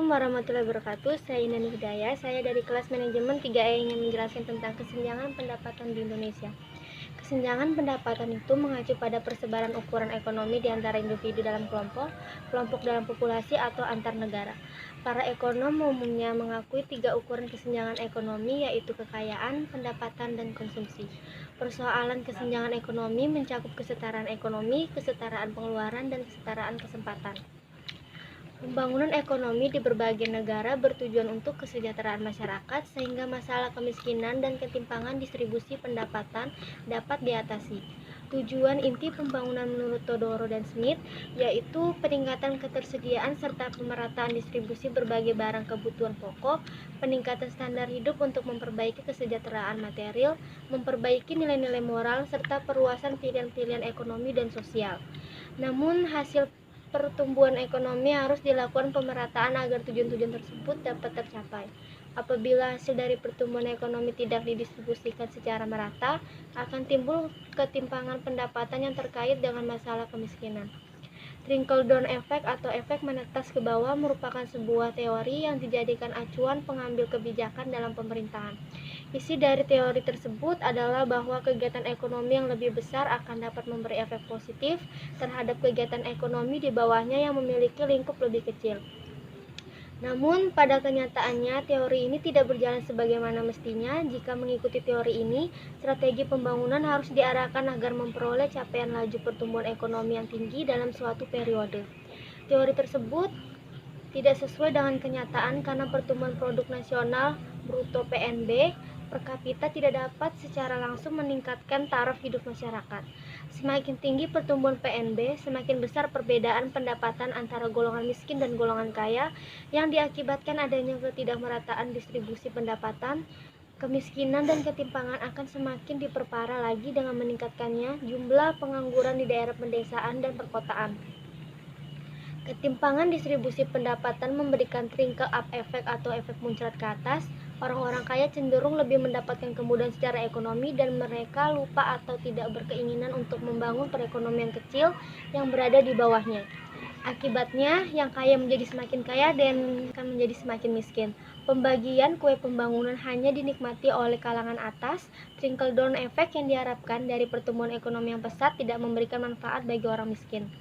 Assalamualaikum warahmatullahi wabarakatuh. Saya Inani Hidayah. Saya dari kelas manajemen 3E ingin menjelaskan tentang kesenjangan pendapatan di Indonesia. Kesenjangan pendapatan itu mengacu pada persebaran ukuran ekonomi di antara individu dalam kelompok, kelompok dalam populasi, atau antar negara. Para ekonom umumnya mengakui 3 ukuran kesenjangan ekonomi, yaitu kekayaan, pendapatan, dan konsumsi. Persoalan kesenjangan ekonomi mencakup kesetaraan ekonomi, kesetaraan pengeluaran, dan kesetaraan kesempatan. Pembangunan ekonomi di berbagai negara bertujuan untuk kesejahteraan masyarakat sehingga masalah kemiskinan dan ketimpangan distribusi pendapatan dapat diatasi. Tujuan inti pembangunan menurut Todoro dan Smith yaitu peningkatan ketersediaan serta pemerataan distribusi berbagai barang kebutuhan pokok, peningkatan standar hidup untuk memperbaiki kesejahteraan material, memperbaiki nilai-nilai moral, serta perluasan pilihan-pilihan ekonomi dan sosial. Namun hasil pertumbuhan ekonomi harus dilakukan pemerataan agar tujuan-tujuan tersebut dapat tercapai. Apabila hasil dari pertumbuhan ekonomi tidak didistribusikan secara merata, akan timbul ketimpangan pendapatan yang terkait dengan masalah kemiskinan. Trickle down effect atau efek menetas ke bawah merupakan sebuah teori yang dijadikan acuan pengambil kebijakan dalam pemerintahan. Isi dari teori tersebut adalah bahwa kegiatan ekonomi yang lebih besar akan dapat memberi efek positif terhadap kegiatan ekonomi di bawahnya yang memiliki lingkup lebih kecil. Namun, pada kenyataannya, teori ini tidak berjalan sebagaimana mestinya. Jika mengikuti teori ini, strategi pembangunan harus diarahkan agar memperoleh capaian laju pertumbuhan ekonomi yang tinggi dalam suatu periode. Teori tersebut tidak sesuai dengan kenyataan karena pertumbuhan produk nasional bruto PNB per kapita tidak dapat secara langsung meningkatkan taraf hidup masyarakat. Semakin tinggi pertumbuhan PNB, semakin besar perbedaan pendapatan antara golongan miskin dan golongan kaya yang diakibatkan adanya ketidakmerataan distribusi pendapatan. Kemiskinan dan ketimpangan akan semakin diperparah lagi dengan meningkatkannya jumlah pengangguran di daerah pedesaan dan perkotaan. Ketimpangan distribusi pendapatan memberikan trickle up effect atau efek muncrat ke atas. Orang-orang kaya cenderung lebih mendapatkan kemudahan secara ekonomi dan mereka lupa atau tidak berkeinginan untuk membangun perekonomian kecil yang berada di bawahnya. Akibatnya, yang kaya menjadi semakin kaya dan akan menjadi semakin miskin. Pembagian kue pembangunan hanya dinikmati oleh kalangan atas. Trickle down effect yang diharapkan dari pertumbuhan ekonomi yang pesat tidak memberikan manfaat bagi orang miskin.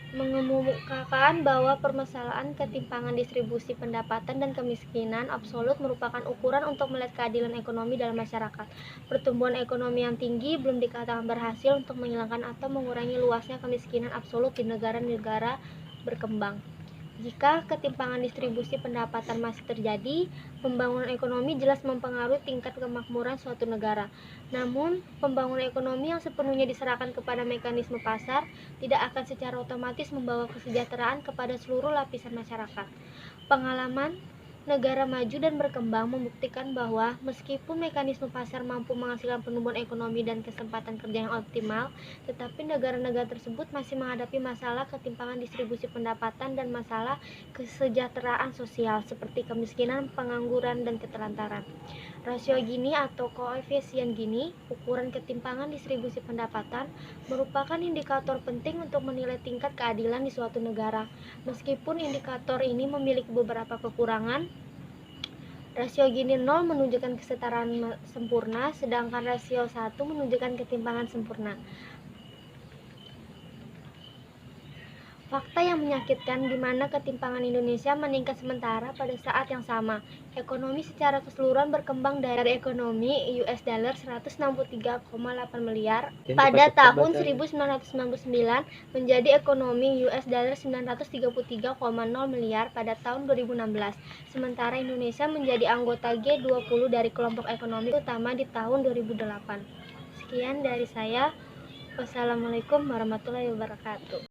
Mengemukakan bahwa permasalahan ketimpangan distribusi pendapatan dan kemiskinan absolut merupakan ukuran untuk melihat keadilan ekonomi dalam masyarakat. Pertumbuhan ekonomi yang tinggi belum dikatakan berhasil untuk menghilangkan atau mengurangi luasnya kemiskinan absolut di negara-negara berkembang. Jika ketimpangan distribusi pendapatan masih terjadi, pembangunan ekonomi jelas mempengaruhi tingkat kemakmuran suatu negara. Namun, pembangunan ekonomi yang sepenuhnya diserahkan kepada mekanisme pasar tidak akan secara otomatis membawa kesejahteraan kepada seluruh lapisan masyarakat. Pengalaman negara maju dan berkembang membuktikan bahwa meskipun mekanisme pasar mampu menghasilkan pertumbuhan ekonomi dan kesempatan kerja yang optimal, tetapi negara-negara tersebut masih menghadapi masalah ketimpangan distribusi pendapatan dan masalah kesejahteraan sosial seperti kemiskinan, pengangguran, dan ketelantaran. Rasio Gini atau koefisien Gini, ukuran ketimpangan distribusi pendapatan, merupakan indikator penting untuk menilai tingkat keadilan di suatu negara. Meskipun indikator ini memiliki beberapa kekurangan, rasio Gini 0 menunjukkan kesetaraan sempurna, sedangkan rasio 1 menunjukkan ketimpangan sempurna. Fakta yang menyakitkan di mana ketimpangan Indonesia meningkat sementara pada saat yang sama. Ekonomi secara keseluruhan berkembang dari ekonomi US dollar 163,8 miliar pada tahun 1999 menjadi ekonomi US dollar 933,0 miliar pada tahun 2016. Sementara Indonesia menjadi anggota G20 dari kelompok ekonomi utama di tahun 2008. Sekian dari saya. Wassalamualaikum warahmatullahi wabarakatuh.